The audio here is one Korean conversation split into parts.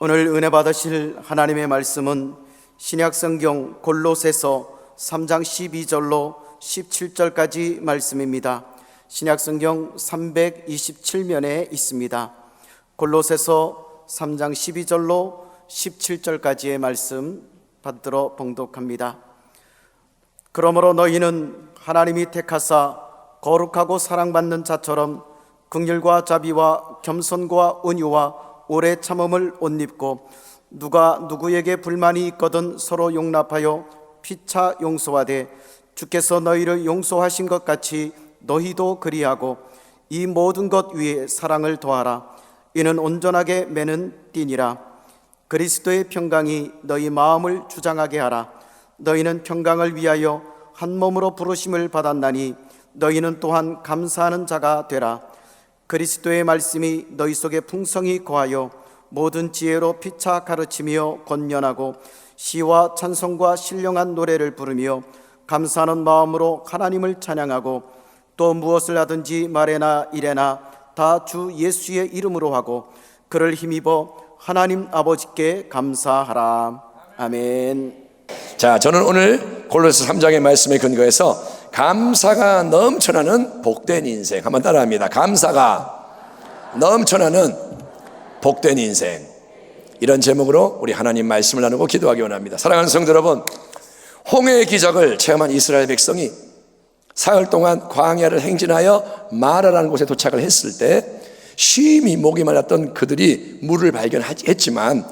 오늘 은혜 받으실 하나님의 말씀은 신약성경 골로새서 3장 12절로 17절까지 말씀입니다. 신약성경 327면에 있습니다. 골로새서 3장 12절로 17절까지의 말씀 받들어 봉독합니다. 그러므로 너희는 하나님이 택하사 거룩하고 사랑받는 자처럼 긍휼과 자비와 겸손과 온유와 오래 참음을 옷 입고 누가 누구에게 불만이 있거든 서로 용납하여 피차 용서하되 주께서 너희를 용서하신 것 같이 너희도 그리하고 이 모든 것 위에 사랑을 더하라. 이는 온전하게 매는 띠니라. 그리스도의 평강이 너희 마음을 주장하게 하라. 너희는 평강을 위하여 한 몸으로 부르심을 받았나니 너희는 또한 감사하는 자가 되라. 그리스도의 말씀이 너희 속에 풍성히 거하여 모든 지혜로 피차 가르치며 권면하고 시와 찬송과 신령한 노래를 부르며 감사하는 마음으로 하나님을 찬양하고 또 무엇을 하든지 말에나 이래나 다 주 예수의 이름으로 하고 그를 힘입어 하나님 아버지께 감사하라. 아멘. 자, 저는 오늘 골로새 3장의 말씀에 근거해서 감사가 넘쳐나는 복된 인생 한번 따라합니다. 감사가 넘쳐나는 복된 인생, 이런 제목으로 우리 하나님 말씀을 나누고 기도하기 원합니다. 사랑하는 성도 여러분, 홍해의 기적을 체험한 이스라엘 백성이 사흘 동안 광야를 행진하여 마라라는 곳에 도착을 했을 때 심히 목이 말랐던 그들이 물을 발견했지만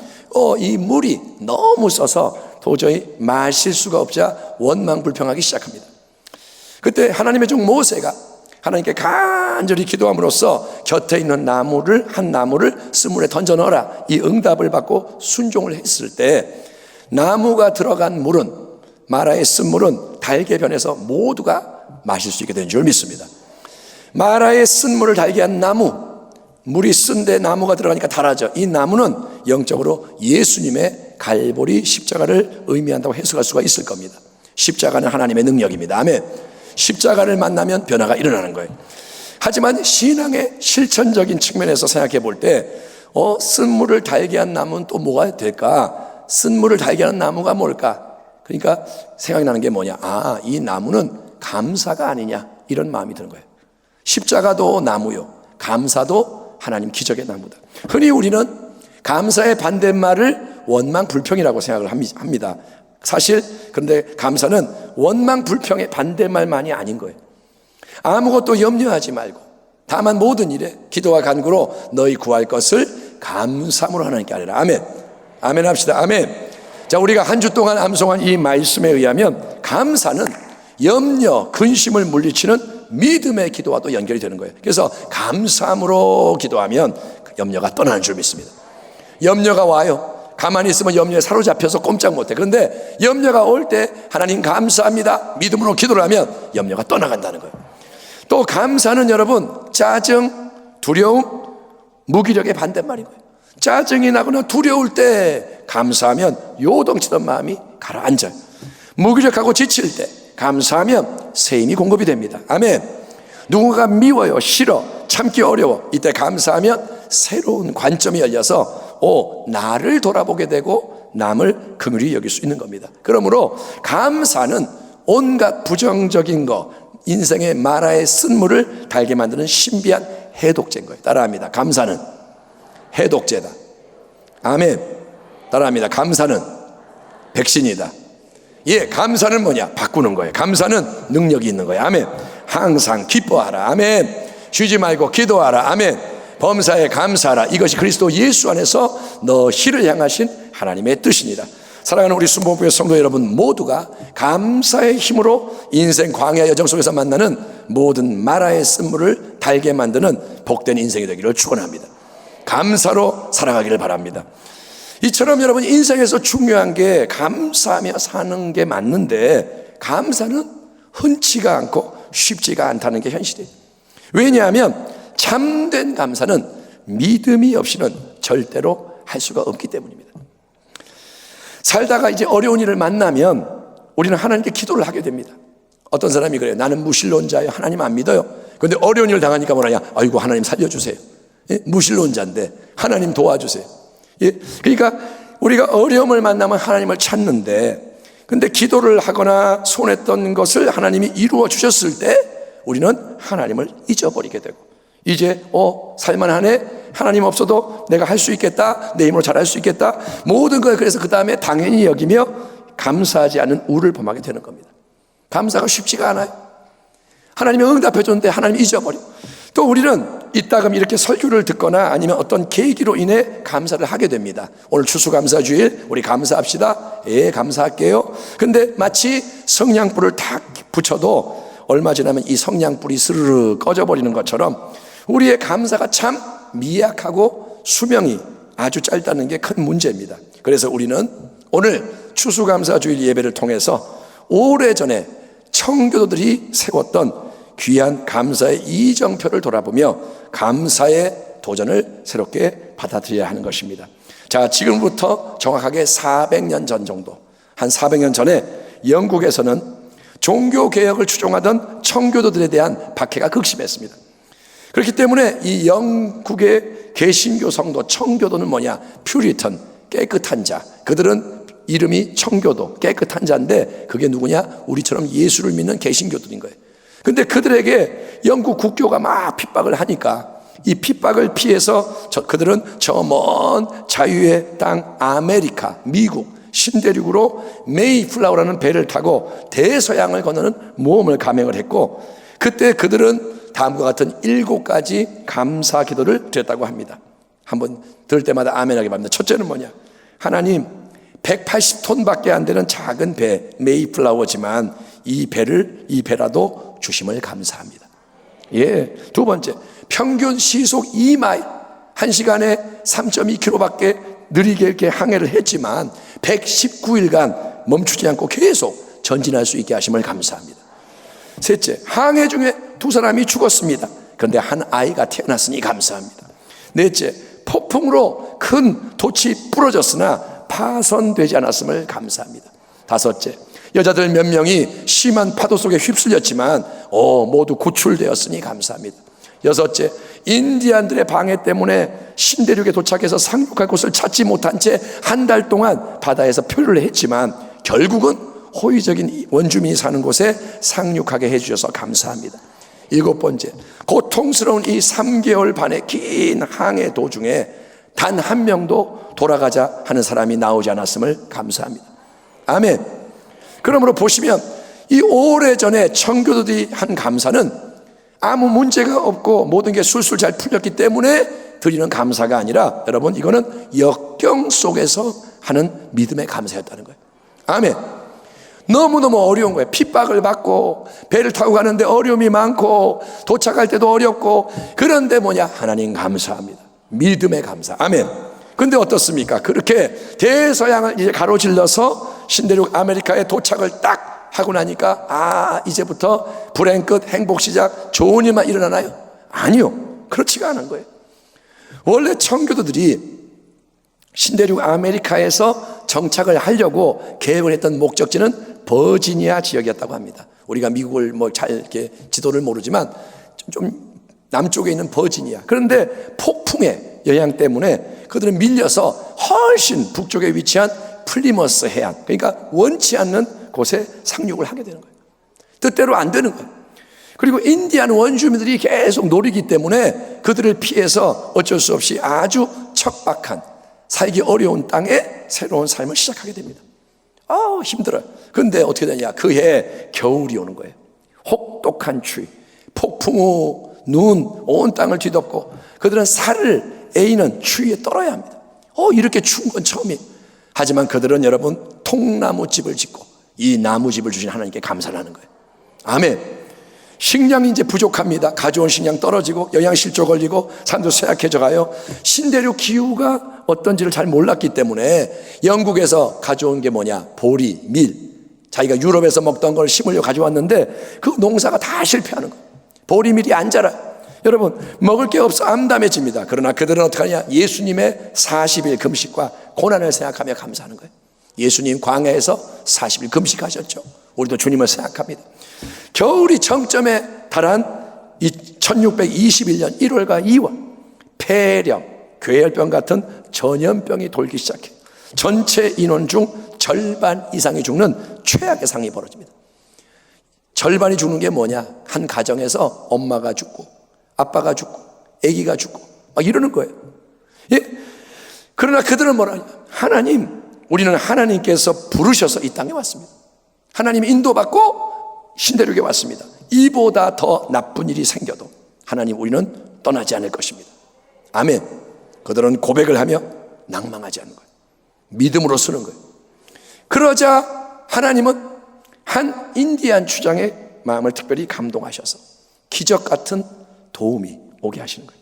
이 물이 너무 써서 도저히 마실 수가 없자 원망불평하기 시작합니다. 그때 하나님의 종 모세가 하나님께 간절히 기도함으로써 곁에 있는 한 나무를 쓴물에 던져 넣어라, 이 응답을 받고 순종을 했을 때 나무가 들어간 물은, 마라의 쓴물은 달게 변해서 모두가 마실 수 있게 된 줄 믿습니다. 마라의 쓴물을 달게 한 나무, 물이 쓴데 나무가 들어가니까 달아져. 이 나무는 영적으로 예수님의 갈보리 십자가를 의미한다고 해석할 수가 있을 겁니다. 십자가는 하나님의 능력입니다. 아멘. 십자가를 만나면 변화가 일어나는 거예요. 하지만 신앙의 실천적인 측면에서 생각해 볼 때 쓴물을 달게 한 나무는 또 뭐가 될까? 쓴물을 달게 하는 나무가 뭘까? 그러니까 생각이 나는 게 뭐냐? 이 나무는 감사가 아니냐, 이런 마음이 드는 거예요. 십자가도 나무요, 감사도 하나님 기적의 나무다. 흔히 우리는 감사의 반대말을 원망불평이라고 생각을 합니다. 사실 그런데 감사는 원망불평의 반대말만이 아닌 거예요. 아무것도 염려하지 말고 다만 모든 일에 기도와 간구로 너희 구할 것을 감사함으로 하나님께 아뢰라. 아멘. 아멘 합시다. 아멘. 자, 우리가 한 주 동안 암송한 이 말씀에 의하면 감사는 염려, 근심을 물리치는 믿음의 기도와 또 연결이 되는 거예요. 그래서 감사함으로 기도하면 염려가 떠나는 줄 믿습니다. 염려가 와요. 가만히 있으면 염려에 사로잡혀서 꼼짝 못해. 그런데 염려가 올 때 하나님 감사합니다, 믿음으로 기도를 하면 염려가 떠나간다는 거예요. 또 감사는 여러분, 짜증, 두려움, 무기력의 반대말인 거예요. 짜증이 나거나 두려울 때 감사하면 요동치던 마음이 가라앉아요. 무기력하고 지칠 때 감사하면 새 힘이 공급이 됩니다. 아멘. 누군가 미워요, 싫어, 참기 어려워, 이때 감사하면 새로운 관점이 열려서 나를 돌아보게 되고 남을 긍휼히 여길 수 있는 겁니다. 그러므로 감사는 온갖 부정적인 거, 인생의 마라의 쓴물을 달게 만드는 신비한 해독제인 거예요. 따라합니다. 감사는 해독제다. 아멘. 따라합니다. 감사는 백신이다. 예, 감사는 뭐냐? 바꾸는 거예요. 감사는 능력이 있는 거예요. 아멘. 항상 기뻐하라. 아멘. 쉬지 말고 기도하라. 아멘. 범사에 감사하라. 이것이 그리스도 예수 안에서 너희를 향하신 하나님의 뜻이니라. 사랑하는 우리 순복음교회 성도 여러분, 모두가 감사의 힘으로 인생 광야 여정 속에서 만나는 모든 마라의 쓴물을 달게 만드는 복된 인생이 되기를 축원합니다. 감사로 살아가기를 바랍니다. 이처럼 여러분, 인생에서 중요한 게 감사하며 사는 게 맞는데 감사는 흔치가 않고 쉽지가 않다는 게 현실이에요. 왜냐하면 참된 감사는 믿음이 없이는 절대로 할 수가 없기 때문입니다. 살다가 이제 어려운 일을 만나면 우리는 하나님께 기도를 하게 됩니다. 어떤 사람이 그래요. 나는 무신론자예요. 하나님 안 믿어요. 그런데 어려운 일을 당하니까 뭐라냐? 아이고, 하나님 살려주세요. 예? 무신론자인데 하나님 도와주세요. 예, 그러니까 우리가 어려움을 만나면 하나님을 찾는데, 근데 기도를 하거나 손했던 것을 하나님이 이루어 주셨을 때 우리는 하나님을 잊어버리게 되고, 이제 살만하네, 하나님 없어도 내가 할 수 있겠다, 내 힘으로 잘할 수 있겠다, 모든 걸 그래서 그 다음에 당연히 여기며 감사하지 않은 우를 범하게 되는 겁니다. 감사가 쉽지가 않아요. 하나님이 응답해 줬는데 하나님이 잊어버려. 또 우리는 이따금 이렇게 설교를 듣거나 아니면 어떤 계기로 인해 감사를 하게 됩니다. 오늘 추수감사주일 우리 감사합시다. 예, 감사할게요. 근데 마치 성냥불을 탁 붙여도 얼마 지나면 이 성냥불이 스르르 꺼져버리는 것처럼 우리의 감사가 참 미약하고 수명이 아주 짧다는 게 큰 문제입니다. 그래서 우리는 오늘 추수감사주일 예배를 통해서 오래전에 청교도들이 세웠던 귀한 감사의 이정표를 돌아보며 감사의 도전을 새롭게 받아들여야 하는 것입니다. 자, 지금부터 정확하게 400년 전 정도, 한 400년 전에 영국에서는 종교개혁을 추종하던 청교도들에 대한 박해가 극심했습니다. 그렇기 때문에 이 영국의 개신교 성도, 청교도는 뭐냐? 퓨리턴, 깨끗한 자. 그들은 이름이 청교도, 깨끗한 자인데 그게 누구냐? 우리처럼 예수를 믿는 개신교들인 거예요. 근데 그들에게 영국 국교가 막 핍박을 하니까 이 핍박을 피해서 그들은 저 먼 자유의 땅 아메리카, 미국, 신대륙으로 메이플라워라는 배를 타고 대서양을 건너는 모험을 감행을 했고, 그때 그들은 다음과 같은 7가지 감사 기도를 드렸다고 합니다. 한번 들을 때마다 아멘하게 말합니다. 첫째는 뭐냐? 하나님, 180톤밖에 안 되는 작은 배 메이플라워지만 이 배라도 주심을 감사합니다. 예. 두 번째, 평균 시속 2마일, 1시간에 3.2km밖에 느리게 이렇게 항해를 했지만 119일간 멈추지 않고 계속 전진할 수 있게 하심을 감사합니다. 셋째, 항해 중에 2사람이 죽었습니다. 그런데 한 아이가 태어났으니 감사합니다. 넷째, 폭풍으로 큰 돛이 부러졌으나 파손되지 않았음을 감사합니다. 다섯째, 여자들 몇 명이 심한 파도 속에 휩쓸렸지만 모두 구출되었으니 감사합니다. 여섯째, 인디안들의 방해 때문에 신대륙에 도착해서 상륙할 곳을 찾지 못한 채 한 달 동안 바다에서 표류를 했지만 결국은 호의적인 원주민이 사는 곳에 상륙하게 해주셔서 감사합니다. 일곱 번째, 고통스러운 이 3개월 반의 긴 항해 도중에 단 한 명도 돌아가자 하는 사람이 나오지 않았음을 감사합니다. 아멘. 그러므로 보시면 이 오래전에 청교도들이 한 감사는 아무 문제가 없고 모든 게 술술 잘 풀렸기 때문에 드리는 감사가 아니라, 여러분, 이거는 역경 속에서 하는 믿음의 감사였다는 거예요. 아멘. 너무너무 어려운 거예요. 핍박을 받고 배를 타고 가는데 어려움이 많고 도착할 때도 어렵고, 그런데 뭐냐? 하나님 감사합니다. 믿음의 감사. 아멘. 근데 어떻습니까? 그렇게 대서양을 이제 가로질러서 신대륙 아메리카에 도착을 딱 하고 나니까 이제부터 불행 끝, 행복 시작, 좋은 일만 일어나나요? 아니요. 그렇지가 않은 거예요. 원래 청교도들이 신대륙 아메리카에서 정착을 하려고 계획을 했던 목적지는 버지니아 지역이었다고 합니다. 우리가 미국을 잘 이렇게 지도를 모르지만 좀 남쪽에 있는 버지니아. 그런데 폭풍의 영향 때문에 그들은 밀려서 훨씬 북쪽에 위치한 플리머스 해안, 그러니까 원치 않는 곳에 상륙을 하게 되는 거예요. 뜻대로 안 되는 거예요. 그리고 인디안 원주민들이 계속 노리기 때문에 그들을 피해서 어쩔 수 없이 아주 척박한, 살기 어려운 땅에 새로운 삶을 시작하게 됩니다. 힘들어요. 그런데 어떻게 되냐? 그해 겨울이 오는 거예요. 혹독한 추위, 폭풍 후 눈, 온 땅을 뒤덮고 그들은 살을 에이는 추위에 떨어야 합니다. 이렇게 추운 건 처음이에요. 하지만 그들은, 여러분, 통나무집을 짓고 이 나무집을 주신 하나님께 감사를 하는 거예요. 아멘. 식량이 이제 부족합니다. 가져온 식량 떨어지고 영양실조 걸리고 산도 쇠약해져 가요. 신대륙 기후가 어떤지를 잘 몰랐기 때문에 영국에서 가져온 게 뭐냐? 보리, 밀. 자기가 유럽에서 먹던 걸 심으려 가져왔는데 그 농사가 다 실패하는 거예요. 보리, 밀이 안 자라요. 여러분, 먹을 게 없어 암담해집니다. 그러나 그들은 어떻게 하냐? 예수님의 40일 금식과 고난을 생각하며 감사하는 거예요. 예수님 광야에서 40일 금식하셨죠. 우리도 주님을 생각합니다. 겨울이 정점에 달한 1621년 1월과 2월, 폐렴, 괴혈병 같은 전염병이 돌기 시작해요. 전체 인원 중 절반 이상이 죽는 최악의 상황이 벌어집니다. 절반이 죽는 게 뭐냐? 한 가정에서 엄마가 죽고 아빠가 죽고 아기가 죽고 막 이러는 거예요. 예? 그러나 그들은 뭐라 하냐? 하나님, 우리는 하나님께서 부르셔서 이 땅에 왔습니다. 하나님 인도받고 신대륙에 왔습니다. 이보다 더 나쁜 일이 생겨도 하나님, 우리는 떠나지 않을 것입니다. 아멘. 그들은 고백을 하며 낭망하지 않는 거예요. 믿음으로 쓰는 거예요. 그러자 하나님은 한 인디안 추장의 마음을 특별히 감동하셔서 기적 같은 도움이 오게 하시는 거예요.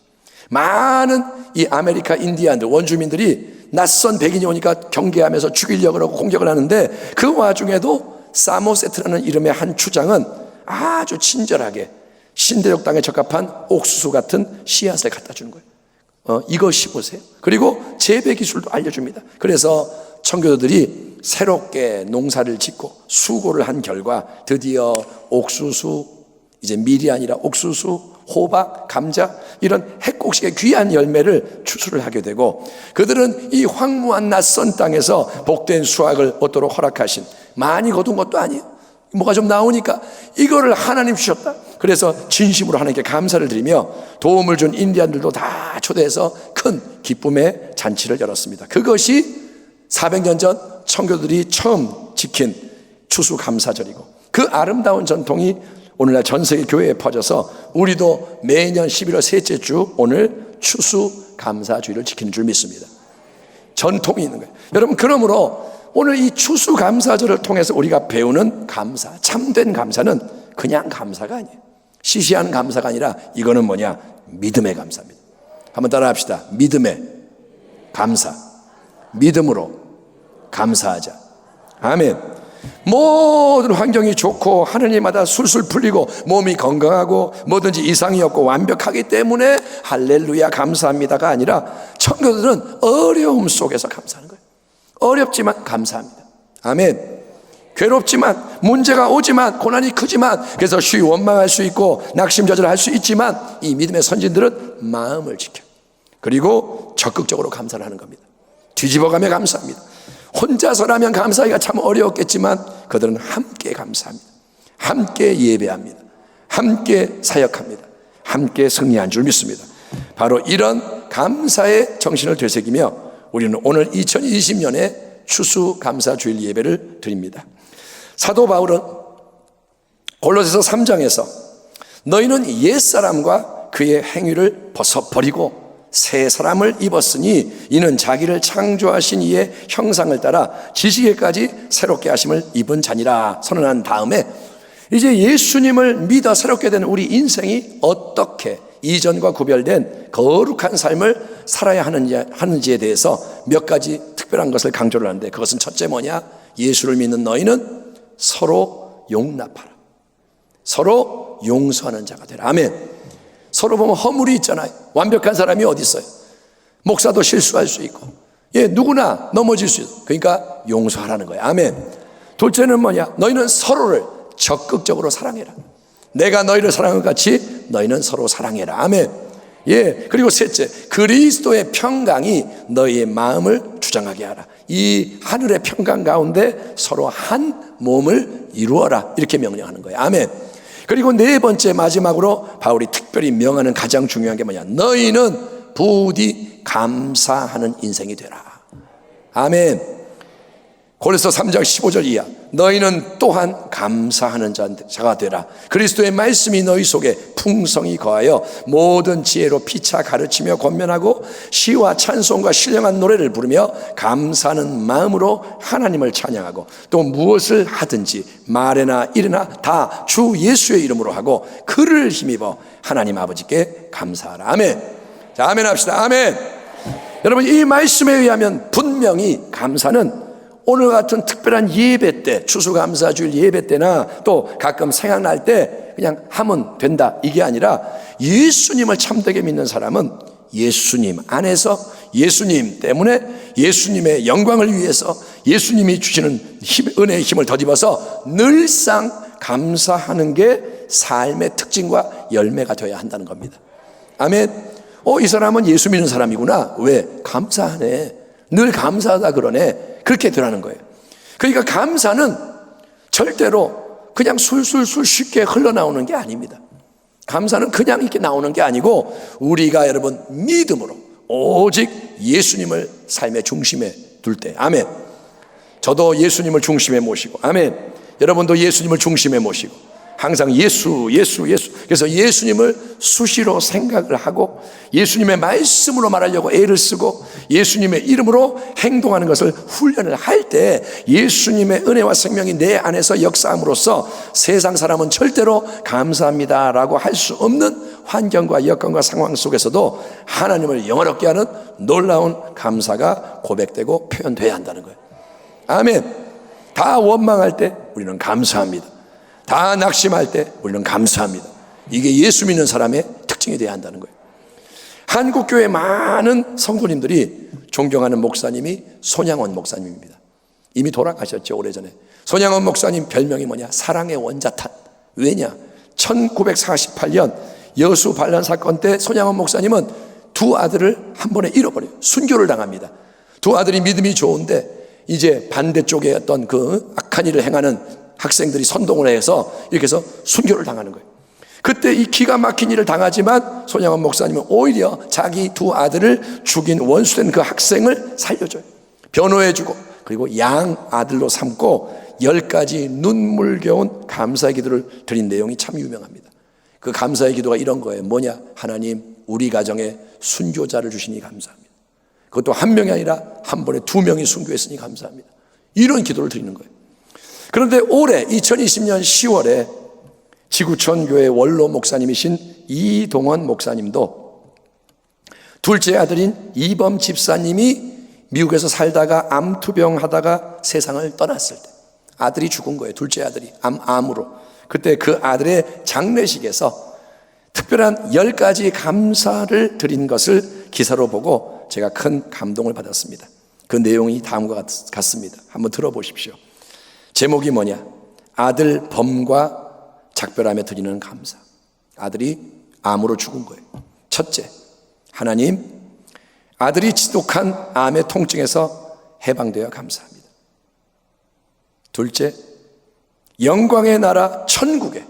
많은 이 아메리카 인디안들, 원주민들이 낯선 백인이 오니까 경계하면서 죽이려고 하고 공격을 하는데, 그 와중에도 사모세트라는 이름의 한 추장은 아주 친절하게 신대륙 땅에 적합한 옥수수 같은 씨앗을 갖다 주는 거예요. 이거 심으세요. 그리고 재배 기술도 알려줍니다. 그래서 청교도들이 새롭게 농사를 짓고 수고를 한 결과 드디어 옥수수, 이제 밀이 아니라 옥수수, 호박, 감자, 이런 핵곡식의 귀한 열매를 추수를 하게 되고, 그들은 이 황무한 낯선 땅에서 복된 수확을 얻도록 허락하신, 많이 거둔 것도 아니에요. 뭐가 좀 나오니까 이거를 하나님 주셨다. 그래서 진심으로 하나님께 감사를 드리며 도움을 준 인디안들도 다 초대해서 큰 기쁨의 잔치를 열었습니다. 그것이 400년 전 청교도들이 처음 지킨 추수감사절이고, 그 아름다운 전통이 오늘날 전 세계 교회에 퍼져서 우리도 매년 11월 셋째 주 오늘 추수감사주의를 지키는 줄 믿습니다. 전통이 있는 거예요. 여러분, 그러므로 오늘 이 추수감사절을 통해서 우리가 배우는 감사, 참된 감사는 그냥 감사가 아니에요. 시시한 감사가 아니라 이거는 뭐냐? 믿음의 감사입니다. 한번 따라 합시다. 믿음의 감사. 믿음으로 감사하자. 아멘. 모든 환경이 좋고 하느님마다 술술 풀리고 몸이 건강하고 뭐든지 이상이 없고 완벽하기 때문에 할렐루야 감사합니다가 아니라, 청교도들은 어려움 속에서 감사하는 거예요. 어렵지만 감사합니다. 아멘. 괴롭지만, 문제가 오지만, 고난이 크지만, 그래서 쉬이 원망할 수 있고 낙심저절할 수 있지만, 이 믿음의 선진들은 마음을 지켜요. 그리고 적극적으로 감사를 하는 겁니다. 뒤집어가며 감사합니다. 혼자서라면 감사하기가 참 어려웠겠지만 그들은 함께 감사합니다. 함께 예배합니다. 함께 사역합니다. 함께 승리한 줄 믿습니다. 바로 이런 감사의 정신을 되새기며 우리는 오늘 2020년에 추수감사주일 예배를 드립니다. 사도 바울은 골로새서 3장에서 너희는 옛사람과 그의 행위를 벗어버리고 새 사람을 입었으니 이는 자기를 창조하신 이의 형상을 따라 지식에까지 새롭게 하심을 입은 자니라 선언한 다음에, 이제 예수님을 믿어 새롭게 된 우리 인생이 어떻게 이전과 구별된 거룩한 삶을 살아야 하는지에 대해서 몇 가지 특별한 것을 강조를 하는데, 그것은 첫째 뭐냐? 예수를 믿는 너희는 서로 용납하라. 서로 용서하는 자가 되라. 아멘. 서로 보면 허물이 있잖아요. 완벽한 사람이 어디 있어요? 목사도 실수할 수 있고, 누구나 넘어질 수 있어요. 그러니까 용서하라는 거예요. 아멘. 둘째는 뭐냐? 너희는 서로를 적극적으로 사랑해라. 내가 너희를 사랑한 것 같이 너희는 서로 사랑해라. 아멘. 그리고 셋째, 그리스도의 평강이 너희의 마음을 주장하게 하라. 이 하늘의 평강 가운데 서로 한 몸을 이루어라. 이렇게 명령하는 거예요. 아멘. 그리고 네 번째, 마지막으로 바울이 특별히 명하는 가장 중요한 게 뭐냐? 너희는 부디 감사하는 인생이 되라. 아멘. 골로새 3장 15절 이하, 너희는 또한 감사하는 자가 되라. 그리스도의 말씀이 너희 속에 풍성히 거하여 모든 지혜로 피차 가르치며 권면하고 시와 찬송과 신령한 노래를 부르며 감사하는 마음으로 하나님을 찬양하고, 또 무엇을 하든지 말에나 일에나 다 주 예수의 이름으로 하고 그를 힘입어 하나님 아버지께 감사하라. 아멘. 자, 아멘 합시다. 아멘. 여러분, 이 말씀에 의하면 분명히 감사는 오늘 같은 특별한 예배 때, 추수감사주일 예배 때나 또 가끔 생각날 때 그냥 하면 된다, 이게 아니라, 예수님을 참되게 믿는 사람은 예수님 안에서, 예수님 때문에, 예수님의 영광을 위해서 예수님이 주시는 은혜의 힘을 덧입어서 늘상 감사하는 게 삶의 특징과 열매가 되어야 한다는 겁니다. 아멘. 이 사람은 예수 믿는 사람이구나. 왜? 감사하네. 늘 감사하다 그러네. 그렇게 되라는 거예요. 그러니까 감사는 절대로 그냥 술술술 쉽게 흘러나오는 게 아닙니다. 감사는 그냥 이렇게 나오는 게 아니고 우리가 여러분 믿음으로 오직 예수님을 삶의 중심에 둘 때, 아멘. 저도 예수님을 중심에 모시고, 아멘. 여러분도 예수님을 중심에 모시고 항상 예수. 그래서 예수님을 수시로 생각을 하고 예수님의 말씀으로 말하려고 애를 쓰고 예수님의 이름으로 행동하는 것을 훈련을 할 때 예수님의 은혜와 생명이 내 안에서 역사함으로써 세상 사람은 절대로 감사합니다라고 할 수 없는 환경과 여건과 상황 속에서도 하나님을 영화롭게 하는 놀라운 감사가 고백되고 표현돼야 한다는 거예요. 아멘. 다 원망할 때 우리는 감사합니다. 다 낙심할 때 우리는 감사합니다. 이게 예수 믿는 사람의 특징이 되어야 한다는 거예요. 한국교회 많은 성도님들이 존경하는 목사님이 손양원 목사님입니다. 이미 돌아가셨죠, 오래전에. 손양원 목사님 별명이 뭐냐? 사랑의 원자탄. 왜냐? 1948년 여수 반란 사건 때 손양원 목사님은 두 아들을 한 번에 잃어버려요. 순교를 당합니다. 두 아들이 믿음이 좋은데 이제 반대쪽에 어떤 그 악한 일을 행하는 학생들이 선동을 해서 이렇게 해서 순교를 당하는 거예요. 그때 이 기가 막힌 일을 당하지만 손양원 목사님은 오히려 자기 두 아들을 죽인 원수된 그 학생을 살려줘요. 변호해주고 그리고 양 아들로 삼고 10가지 눈물겨운 감사의 기도를 드린 내용이 참 유명합니다. 그 감사의 기도가 이런 거예요. 뭐냐? 하나님, 우리 가정에 순교자를 주시니 감사합니다. 그것도 한 명이 아니라 한 번에 2명이 순교했으니 감사합니다. 이런 기도를 드리는 거예요. 그런데 올해 2020년 10월에 지구촌 교회 원로 목사님이신 이동원 목사님도 둘째 아들인 이범 집사님이 미국에서 살다가 암투병 하다가 세상을 떠났을 때 아들이 죽은 거예요. 둘째 아들이 암으로. 그때 그 아들의 장례식에서 특별한 10가지 감사를 드린 것을 기사로 보고 제가 큰 감동을 받았습니다. 그 내용이 다음과 같습니다. 한번 들어보십시오. 제목이 뭐냐? 아들 범과 작별함에 드리는 감사. 아들이 암으로 죽은 거예요. 첫째, 하나님, 아들이 지독한 암의 통증에서 해방되어 감사합니다. 둘째, 영광의 나라 천국에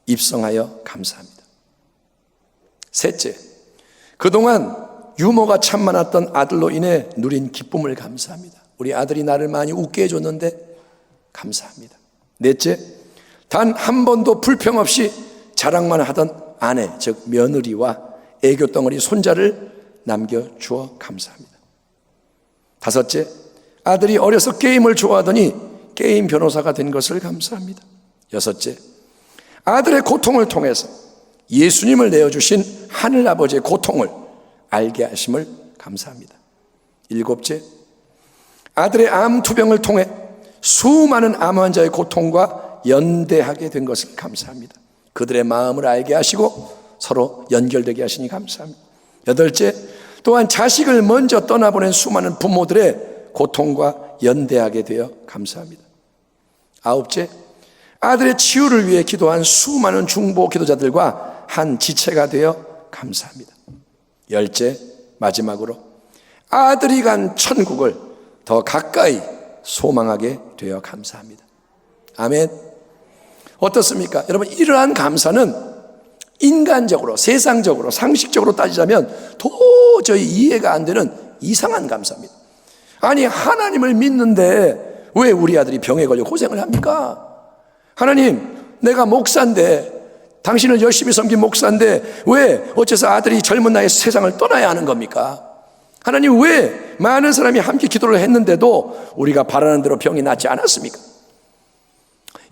입성하여 감사합니다. 셋째, 그동안 유머가 참 많았던 아들로 인해 누린 기쁨을 감사합니다. 우리 아들이 나를 많이 웃게 해줬는데 감사합니다. 넷째, 단 한 번도 불평 없이 자랑만 하던 아내, 즉 며느리와 애교덩어리 손자를 남겨주어 감사합니다. 다섯째, 아들이 어려서 게임을 좋아하더니 게임 변호사가 된 것을 감사합니다. 여섯째, 아들의 고통을 통해서 예수님을 내어주신 하늘아버지의 고통을 알게 하심을 감사합니다. 일곱째, 아들의 암투병을 통해 수많은 암 환자의 고통과 연대하게 된 것을 감사합니다. 그들의 마음을 알게 하시고 서로 연결되게 하시니 감사합니다. 여덟째, 또한 자식을 먼저 떠나보낸 수많은 부모들의 고통과 연대하게 되어 감사합니다. 아홉째, 아들의 치유를 위해 기도한 수많은 중보 기도자들과 한 지체가 되어 감사합니다. 열째, 마지막으로 아들이 간 천국을 더 가까이 소망하게 되어 감사합니다. 아멘. 어떻습니까? 여러분, 이러한 감사는 인간적으로, 세상적으로, 상식적으로 따지자면 도저히 이해가 안 되는 이상한 감사입니다. 아니, 하나님을 믿는데 왜 우리 아들이 병에 걸려 고생을 합니까? 하나님, 내가 목사인데, 당신을 열심히 섬긴 목사인데 왜 어째서 아들이 젊은 나이에 세상을 떠나야 하는 겁니까? 하나님, 왜 많은 사람이 함께 기도를 했는데도 우리가 바라는 대로 병이 낫지 않았습니까?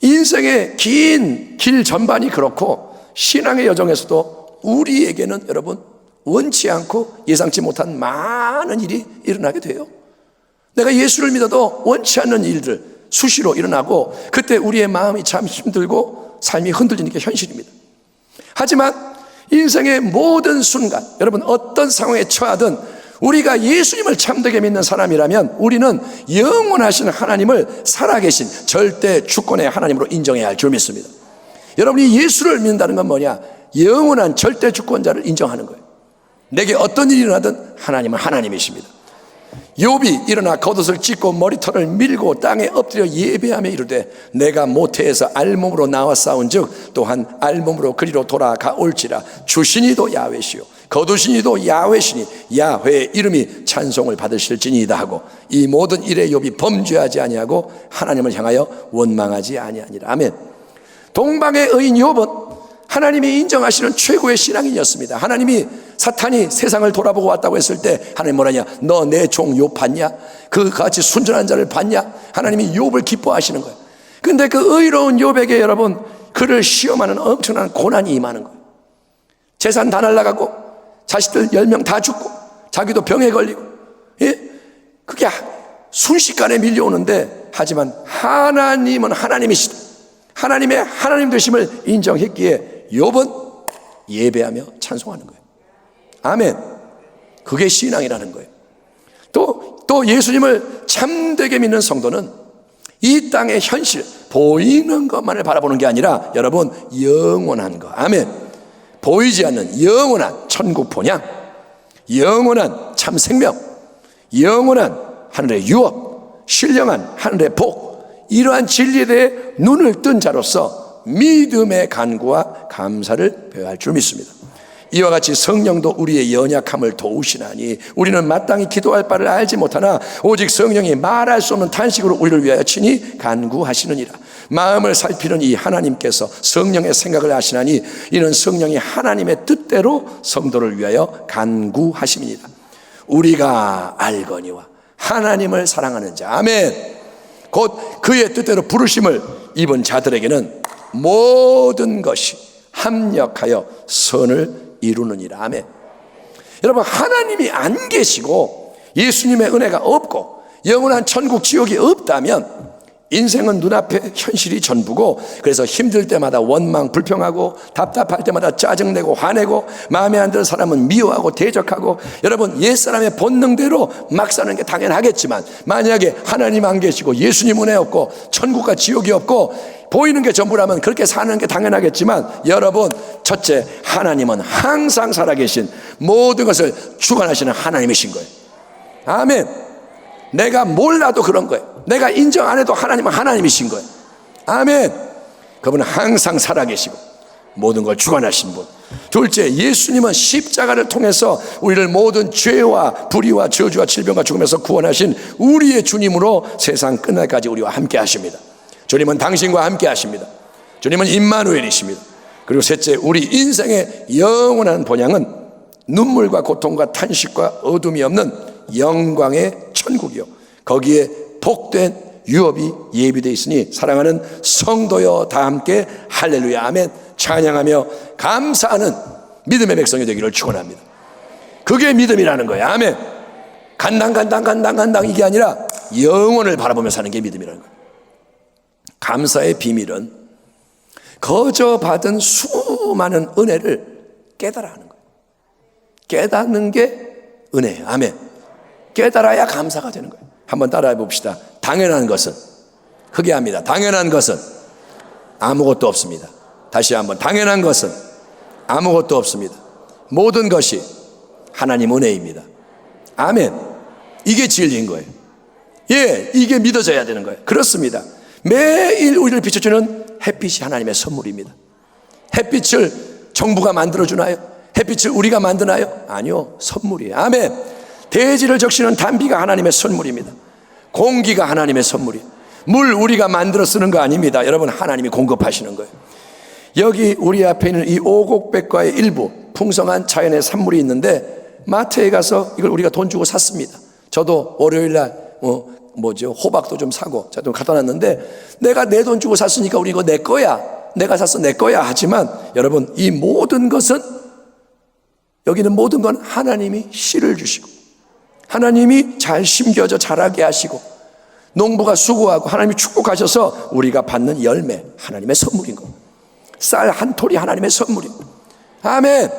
인생의 긴 길 전반이 그렇고 신앙의 여정에서도 우리에게는 여러분 원치 않고 예상치 못한 많은 일이 일어나게 돼요. 내가 예수를 믿어도 원치 않는 일들 수시로 일어나고 그때 우리의 마음이 참 힘들고 삶이 흔들리는 게 현실입니다. 하지만 인생의 모든 순간, 여러분 어떤 상황에 처하든 우리가 예수님을 참되게 믿는 사람이라면 우리는 영원하신 하나님을 살아계신 절대 주권의 하나님으로 인정해야 할 줄 믿습니다. 여러분이 예수를 믿는다는 건 뭐냐? 영원한 절대 주권자를 인정하는 거예요. 내게 어떤 일이 일어나든 하나님은 하나님이십니다. 욥이 일어나 겉옷을 찢고 머리털을 밀고 땅에 엎드려 예배하며 이르되 내가 모태에서 알몸으로 나와 싸운즉 또한 알몸으로 그리로 돌아가올지라. 주시니도 야훼시요 거두시니도 야훼시니 야훼의 이름이 찬송을 받으실지니이다 하고 이 모든 일에 욥이 범죄하지 아니하고 하나님을 향하여 원망하지 아니하니라. 아멘. 동방의 의인 욥은 하나님이 인정하시는 최고의 신앙인이었습니다. 하나님이 사탄이 세상을 돌아보고 왔다고 했을 때 하나님 뭐라냐? 너 내 종 욥 봤냐? 그 같이 순전한 자를 봤냐? 하나님이 욥을 기뻐하시는 거예요. 근데 그 의로운 욥에게 여러분 그를 시험하는 엄청난 고난이 임하는 거예요. 재산 다 날아가고 자식들 10명 다 죽고 자기도 병에 걸리고, 예? 그게 순식간에 밀려오는데 하지만 하나님은 하나님이시다. 하나님의 하나님 되심을 인정했기에 욥은 예배하며 찬송하는 거예요. 아멘. 그게 신앙이라는 거예요. 또 예수님을 참되게 믿는 성도는 이 땅의 현실 보이는 것만을 바라보는 게 아니라 여러분 영원한 거. 아멘. 보이지 않는 영원한 천국 본향, 영원한 참 생명, 영원한 하늘의 유업, 신령한 하늘의 복, 이러한 진리에 대해 눈을 뜬 자로서 믿음의 간구와 감사를 표할 줄 믿습니다. 이와 같이 성령도 우리의 연약함을 도우시나니 우리는 마땅히 기도할 바를 알지 못하나 오직 성령이 말할 수 없는 탄식으로 우리를 위하여 친히 간구하시느니라. 마음을 살피는 이 하나님께서 성령의 생각을 하시나니 이는 성령이 하나님의 뜻대로 성도를 위하여 간구하심이니라. 우리가 알거니와 하나님을 사랑하는 자, 아멘, 곧 그의 뜻대로 부르심을 입은 자들에게는 모든 것이 합력하여 선을 이루느니라. 아멘. 여러분, 하나님이 안 계시고 예수님의 은혜가 없고 영원한 천국 지옥이 없다면 인생은 눈앞에 현실이 전부고, 그래서 힘들 때마다 원망 불평하고 답답할 때마다 짜증내고 화내고 마음에 안 드는 사람은 미워하고 대적하고, 여러분 옛사람의 본능대로 막 사는 게 당연하겠지만 만약에 하나님 안 계시고 예수님 은혜 없고 천국과 지옥이 없고 보이는 게 전부라면 그렇게 사는 게 당연하겠지만, 여러분 첫째, 하나님은 항상 살아계신 모든 것을 주관하시는 하나님이신 거예요. 아멘. 내가 몰라도 그런 거예요. 내가 인정 안 해도 하나님은 하나님이신 거예요. 아멘. 그분은 항상 살아계시고 모든 걸 주관하신 분. 둘째, 예수님은 십자가를 통해서 우리를 모든 죄와 불의와 저주와 질병과 죽음에서 구원하신 우리의 주님으로 세상 끝날까지 우리와 함께 하십니다. 주님은 당신과 함께 하십니다. 주님은 임마누엘이십니다. 그리고 셋째, 우리 인생의 영원한 본향은 눈물과 고통과 탄식과 어둠이 없는 영광의 천국이요, 거기에 복된 유업이 예비되어 있으니 사랑하는 성도여 다 함께 할렐루야 아멘 찬양하며 감사하는 믿음의 백성이 되기를 축원합니다. 그게 믿음이라는 거예요. 아멘. 간당 이게 아니라 영원을 바라보며 사는 게 믿음이라는 거예요. 감사의 비밀은 거저 받은 수많은 은혜를 깨달아 하는 거예요. 깨닫는 게 은혜예요. 아멘. 깨달아야 감사가 되는 거예요. 한번 따라해 봅시다. 당연한 것은, 크게 합니다. 당연한 것은 아무것도 없습니다. 다시 한번, 당연한 것은 아무것도 없습니다. 모든 것이 하나님 은혜입니다. 아멘. 이게 진리인 거예요. 예, 이게 믿어져야 되는 거예요. 그렇습니다. 매일 우리를 비춰주는 햇빛이 하나님의 선물입니다. 햇빛을 정부가 만들어주나요? 햇빛을 우리가 만드나요? 아니요, 선물이에요. 아멘. 대지를 적시는 단비가 하나님의 선물입니다. 공기가 하나님의 선물이에요. 물 우리가 만들어 쓰는 거 아닙니다. 여러분, 하나님이 공급하시는 거예요. 여기 우리 앞에 있는 이 오곡백과의 일부 풍성한 자연의 산물이 있는데 마트에 가서 이걸 우리가 돈 주고 샀습니다. 저도 월요일날 호박도 좀 사고 자 좀 갖다 놨는데, 내가 내 돈 주고 샀으니까 우리 이거 내 거야, 내가 샀어 내 거야 하지만 여러분, 이 모든 것은, 여기는 모든 건 하나님이 씨를 주시고 하나님이 잘 심겨져 자라게 하시고 농부가 수고하고 하나님이 축복하셔서 우리가 받는 열매, 하나님의 선물인 거. 쌀 한 톨이 하나님의 선물입니다. 아멘.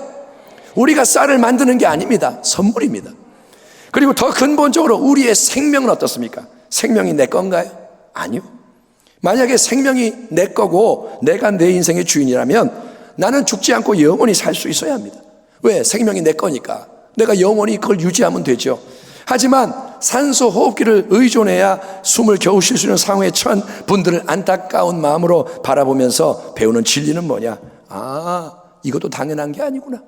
우리가 쌀을 만드는 게 아닙니다. 선물입니다. 그리고 더 근본적으로 우리의 생명은 어떻습니까? 생명이 내 건가요? 아니요. 만약에 생명이 내 거고 내가 내 인생의 주인이라면 나는 죽지 않고 영원히 살 수 있어야 합니다. 왜? 생명이 내 거니까. 내가 영원히 그걸 유지하면 되죠. 하지만 산소 호흡기를 의존해야 숨을 겨우 쉴 수 있는 상황에 처한 분들을 안타까운 마음으로 바라보면서 배우는 진리는 뭐냐? 아, 이것도 당연한 게 아니구나.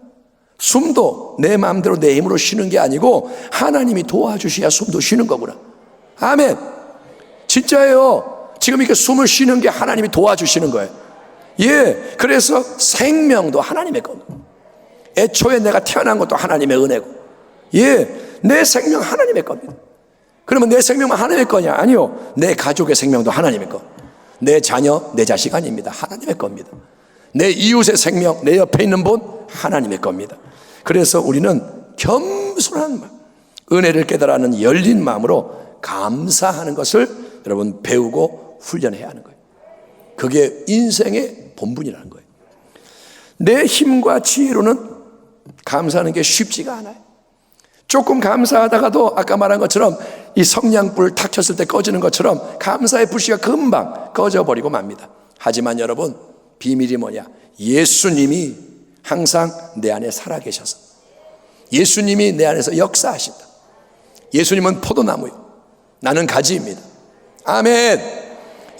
숨도 내 마음대로 내 힘으로 쉬는 게 아니고 하나님이 도와주셔야 숨도 쉬는 거구나. 아멘. 진짜예요. 지금 이렇게 숨을 쉬는 게 하나님이 도와주시는 거예요. 예, 그래서 생명도 하나님의 겁니다. 애초에 내가 태어난 것도 하나님의 은혜고, 예, 내 생명 하나님의 겁니다. 그러면 내 생명만 하나님의 거냐? 아니요. 내 가족의 생명도 하나님의 것. 내 자녀, 내 자식 아닙니다. 하나님의 겁니다. 내 이웃의 생명, 내 옆에 있는 분 하나님의 겁니다. 그래서 우리는 겸손한 마음, 은혜를 깨달아는 열린 마음으로 감사하는 것을 여러분 배우고 훈련해야 하는 거예요. 그게 인생의 본분이라는 거예요. 내 힘과 지혜로는 감사하는 게 쉽지가 않아요. 조금 감사하다가도 아까 말한 것처럼 이 성냥불 탁 켰을 때 꺼지는 것처럼 감사의 불씨가 금방 꺼져버리고 맙니다. 하지만 여러분, 비밀이 뭐냐? 예수님이 항상 내 안에 살아계셔서 예수님이 내 안에서 역사하신다. 예수님은 포도나무요, 나는 가지입니다. 아멘.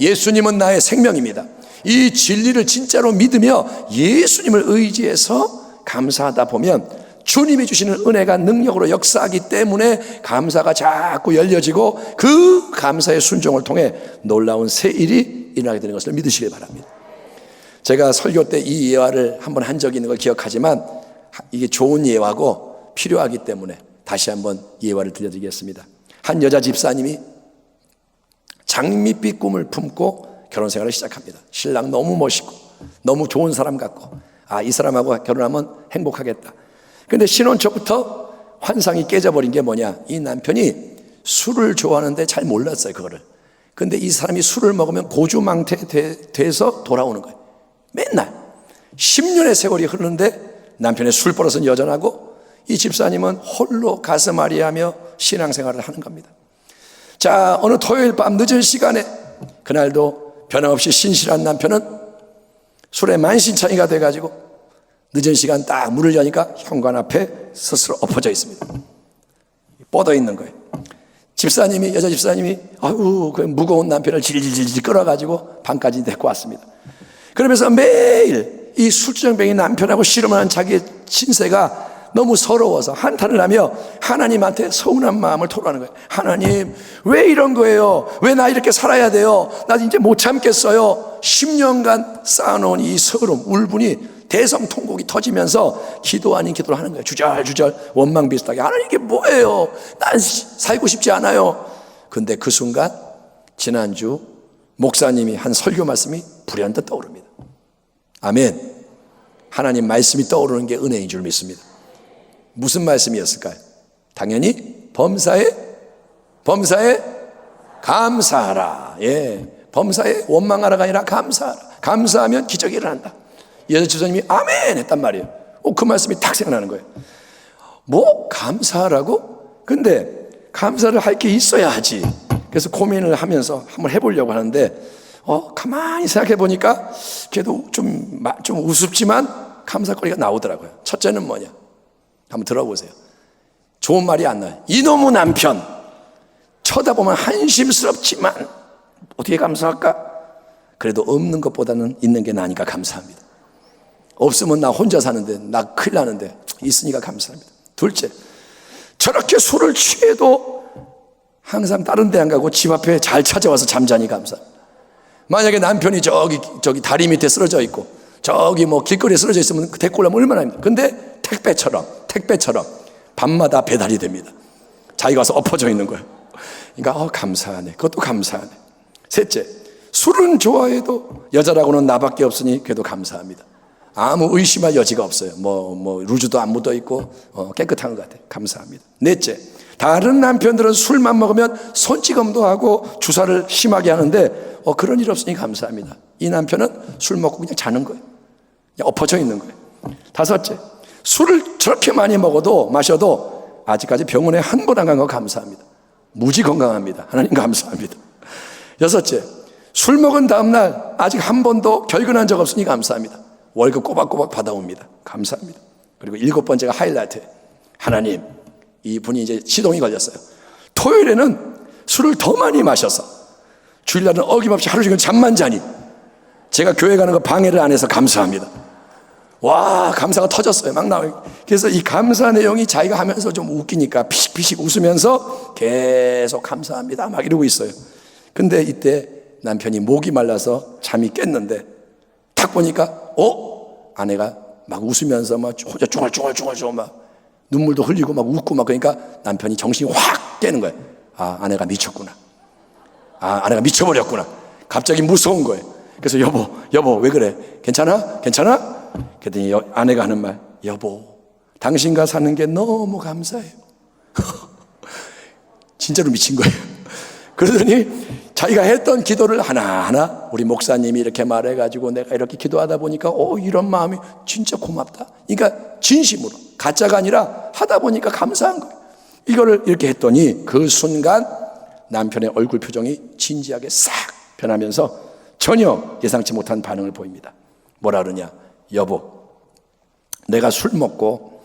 예수님은 나의 생명입니다. 이 진리를 진짜로 믿으며 예수님을 의지해서 감사하다 보면 주님이 주시는 은혜가 능력으로 역사하기 때문에 감사가 자꾸 열려지고 그 감사의 순종을 통해 놀라운 새 일이 일어나게 되는 것을 믿으시길 바랍니다. 제가 설교 때 이 예화를 한번 한 적이 있는 걸 기억하지만 이게 좋은 예화고 필요하기 때문에 다시 한번 예화를 들려드리겠습니다. 한 여자 집사님이 장밋빛 꿈을 품고 결혼 생활을 시작합니다. 신랑 너무 멋있고 너무 좋은 사람 같고, 아, 이 사람하고 결혼하면 행복하겠다. 근데 신혼 초부터 환상이 깨져버린 게 뭐냐? 이 남편이 술을 좋아하는데 잘 몰랐어요, 그거를. 근데 이 사람이 술을 먹으면 고주망태 돼서 돌아오는 거예요. 맨날 10년의 세월이 흐르는데 남편의 술버릇은 여전하고 이 집사님은 홀로 가슴앓이하며 신앙생활을 하는 겁니다. 자, 어느 토요일 밤 늦은 시간에 그날도 변함없이 신실한 남편은 술에 만신창이가 돼가지고 늦은 시간 딱 문을 여니까 현관 앞에 스스로 엎어져 있습니다. 뻗어 있는 거예요. 집사님이, 여자 집사님이 아유, 그 무거운 남편을 질질질 끌어가지고 방까지 데리고 왔습니다. 그러면서 매일 이 술주정뱅이 남편하고 씨름하는 자기의 신세가 너무 서러워서 한탄을 하며 하나님한테 서운한 마음을 토로하는 거예요. 하나님, 왜 이런 거예요? 왜 나 이렇게 살아야 돼요? 나 이제 못 참겠어요. 10년간 쌓아놓은 이 서름, 울분이 대성통곡이 터지면서 기도 아닌 기도를 하는 거예요. 주절주절 원망 비슷하게. 하나님, 이게 뭐예요? 난 살고 싶지 않아요. 근데 그 순간 지난주 목사님이 한 설교 말씀이 불현듯 떠오릅니다. 아멘. 하나님 말씀이 떠오르는 게 은혜인 줄 믿습니다. 무슨 말씀이었을까요? 당연히 범사에 감사하라. 예, 범사에 원망하라가 아니라 감사하라. 감사하면 기적이 일어난다. 여자 집사님이 아멘 했단 말이에요. 그 말씀이 탁 생각나는 거예요. 뭐 감사하라고? 근데 감사를 할 게 있어야 하지. 그래서 고민을 하면서 한번 해보려고 하는데 가만히 생각해 보니까 그래도 좀 우습지만 감사거리가 나오더라고요. 첫째는 뭐냐? 한번 들어보세요. 좋은 말이 안 나요. 이놈의 남편, 쳐다보면 한심스럽지만 어떻게 감사할까? 그래도 없는 것보다는 있는 게 나으니까 감사합니다. 없으면 나 혼자 사는데, 나 큰일 나는데 있으니까 감사합니다. 둘째, 저렇게 술을 취해도 항상 다른 데 안 가고 집 앞에 잘 찾아와서 잠자니 감사합니다. 만약에 남편이 저기 다리 밑에 쓰러져 있고 저기 뭐 길거리에 쓰러져 있으면 데리고 오려면 얼마나 힘들어요. 근데 택배처럼 밤마다 배달이 됩니다. 자기가 와서 엎어져 있는 거예요. 그러니까 감사하네. 그것도 감사하네. 셋째, 술은 좋아해도 여자라고는 나밖에 없으니 그래도 감사합니다. 아무 의심할 여지가 없어요. 루즈도 안 묻어 있고 깨끗한 것 같아요. 감사합니다. 넷째, 다른 남편들은 술만 먹으면 손찌검도 하고 주사를 심하게 하는데 그런 일 없으니 감사합니다. 이 남편은 술 먹고 그냥 자는 거예요. 그냥 엎어져 있는 거예요. 다섯째, 술을 저렇게 많이 마셔도 아직까지 병원에 한 번 안 간 거 감사합니다. 무지 건강합니다. 하나님 감사합니다. 여섯째, 술 먹은 다음날 아직 한 번도 결근한 적 없으니 감사합니다. 월급 꼬박꼬박 받아옵니다. 감사합니다. 그리고 일곱 번째가 하이라이트. 하나님, 이분이 이제 시동이 걸렸어요. 토요일에는 술을 더 많이 마셔서 주일날은 어김없이 하루 종일 잠만 자니 제가 교회 가는 거 방해를 안 해서 감사합니다. 와, 감사가 터졌어요. 막 나와요. 그래서 이 감사 내용이 자기가 하면서 좀 웃기니까 피식피식 웃으면서 계속 감사합니다 막 이러고 있어요. 근데 이때 남편이 목이 말라서 잠이 깼는데 탁 보니까 아내가 막 웃으면서 막 혼자 쫑알쫑알쫑알 막 눈물도 흘리고 막 웃고 막, 그러니까 남편이 정신이 확 깨는 거예요. 아, 아내가 미쳤구나. 아, 아내가 미쳐버렸구나. 갑자기 무서운 거예요. 그래서 여보 왜 그래? 괜찮아? 그랬더니 아내가 하는 말, 여보, 당신과 사는 게 너무 감사해요. 진짜로 미친 거예요. 그러더니 자기가 했던 기도를 하나하나 우리 목사님이 이렇게 말해가지고 내가 이렇게 기도하다 보니까 이런 마음이 진짜 고맙다. 그러니까 진심으로, 가짜가 아니라 하다 보니까 감사한 거예요. 이거를 이렇게 했더니 그 순간 남편의 얼굴 표정이 진지하게 싹 변하면서 전혀 예상치 못한 반응을 보입니다. 뭐라 그러냐? 여보, 내가 술 먹고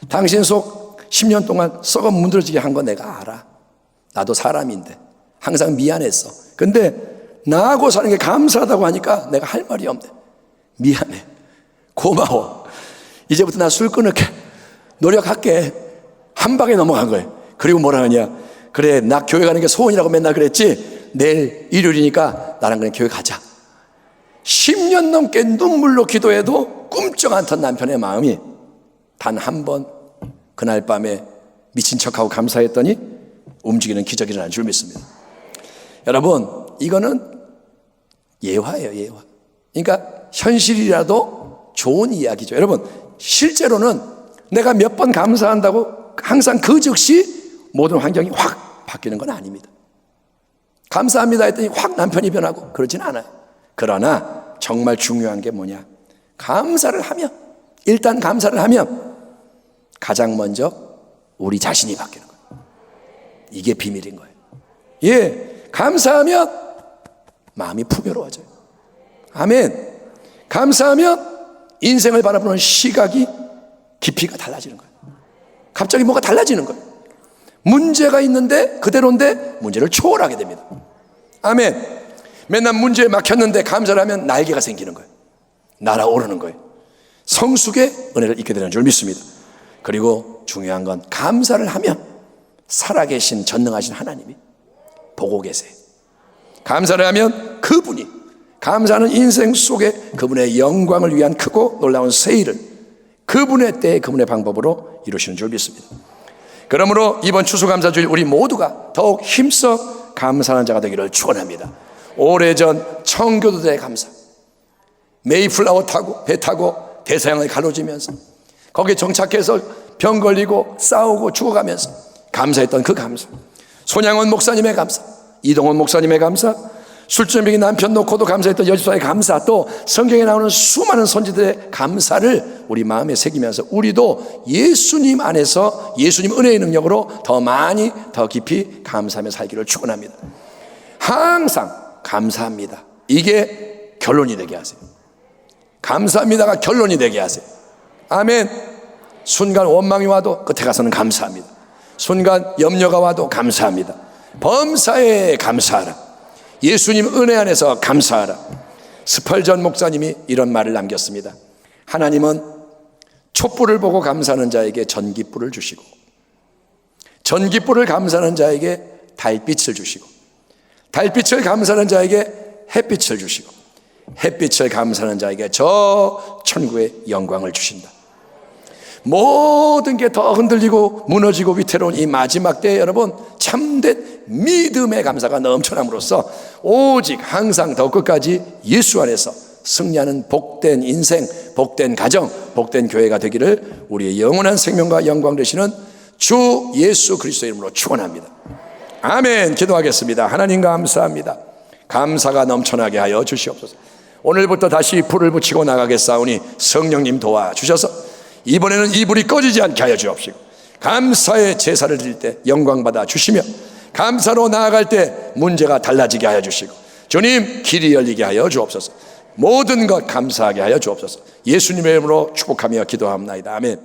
당신 속 10년 동안 썩어 문드러지게 한 거 내가 알아. 나도 사람인데 항상 미안했어. 근데 나하고 사는 게 감사하다고 하니까 내가 할 말이 없네. 미안해. 고마워. 이제부터 나 술 끊을게. 노력할게. 한 방에 넘어간 거예요. 그리고 뭐라 하냐? 그래, 나 교회 가는 게 소원이라고 맨날 그랬지. 내일 일요일이니까 나랑 그냥 교회 가자. 10년 넘게 눈물로 기도해도 꿈쩍 않던 남편의 마음이 단 한 번 그날 밤에 미친 척하고 감사했더니 움직이는 기적이 일어난 줄 믿습니다. 여러분, 이거는 예화예요, 예화. 그러니까 현실이라도 좋은 이야기죠. 여러분, 실제로는 내가 몇 번 감사한다고 항상 그 즉시 모든 환경이 확 바뀌는 건 아닙니다. 감사합니다 했더니 확 남편이 변하고 그러진 않아요. 그러나 정말 중요한 게 뭐냐? 감사를 하면, 일단 감사를 하면 가장 먼저 우리 자신이 바뀌는 거예요. 이게 비밀인 거예요. 예, 감사하면 마음이 풍요로워져요. 아멘. 감사하면 인생을 바라보는 시각이, 깊이가 달라지는 거예요. 갑자기 뭐가 달라지는 거예요. 문제가 있는데 그대로인데 문제를 초월하게 됩니다. 아멘. 맨날 문제에 막혔는데 감사를 하면 날개가 생기는 거예요. 날아오르는 거예요. 성숙의 은혜를 잊게 되는 줄 믿습니다. 그리고 중요한 건 감사를 하면 살아계신 전능하신 하나님이 보고 계세요. 감사를 하면 그분이, 감사하는 인생 속에 그분의 영광을 위한 크고 놀라운 세일을 그분의 때에 그분의 방법으로 이루시는 줄 믿습니다. 그러므로 이번 추수감사주일 우리 모두가 더욱 힘써 감사하는 자가 되기를 축원합니다. 오래전 청교도들의 감사, 메이플라워 타고 배 타고 대서양을 가로지면서 거기에 정착해서 병 걸리고 싸우고 죽어가면서 감사했던 그 감사, 손양원 목사님의 감사, 이동원 목사님의 감사, 술주병이 남편 놓고도 감사했던 여집사의 감사, 또 성경에 나오는 수많은 선지들의 감사를 우리 마음에 새기면서 우리도 예수님 안에서 예수님 은혜의 능력으로 더 많이 더 깊이 감사하며 살기를 축원합니다. 항상 감사합니다, 이게 결론이 되게 하세요. 감사합니다가 결론이 되게 하세요. 아멘. 순간 원망이 와도 끝에 가서는 감사합니다. 순간 염려가 와도 감사합니다. 범사에 감사하라. 예수님 은혜 안에서 감사하라. 스펄전 목사님이 이런 말을 남겼습니다. 하나님은 촛불을 보고 감사하는 자에게 전깃불을 주시고, 전깃불을 감사하는 자에게 달빛을 주시고, 달빛을 감사하는 자에게 햇빛을 주시고, 햇빛을 감사하는 자에게 저 천국의 영광을 주신다. 모든 게 더 흔들리고 무너지고 위태로운 이 마지막 때에 여러분, 참된 믿음의 감사가 넘쳐남으로써 오직 항상 더 끝까지 예수 안에서 승리하는 복된 인생, 복된 가정, 복된 교회가 되기를 우리의 영원한 생명과 영광 되시는 주 예수 그리스도의 이름으로 축원합니다. 아멘. 기도하겠습니다. 하나님 감사합니다. 감사가 넘쳐나게 하여 주시옵소서. 오늘부터 다시 불을 붙이고 나가겠사오니 성령님 도와주셔서 이번에는 이 불이 꺼지지 않게 하여 주옵시고, 감사의 제사를 드릴 때 영광 받아 주시며, 감사로 나아갈 때 문제가 달라지게 하여 주시고, 주님 길이 열리게 하여 주옵소서. 모든 것 감사하게 하여 주옵소서. 예수님의 이름으로 축복하며 기도합니다. 아멘.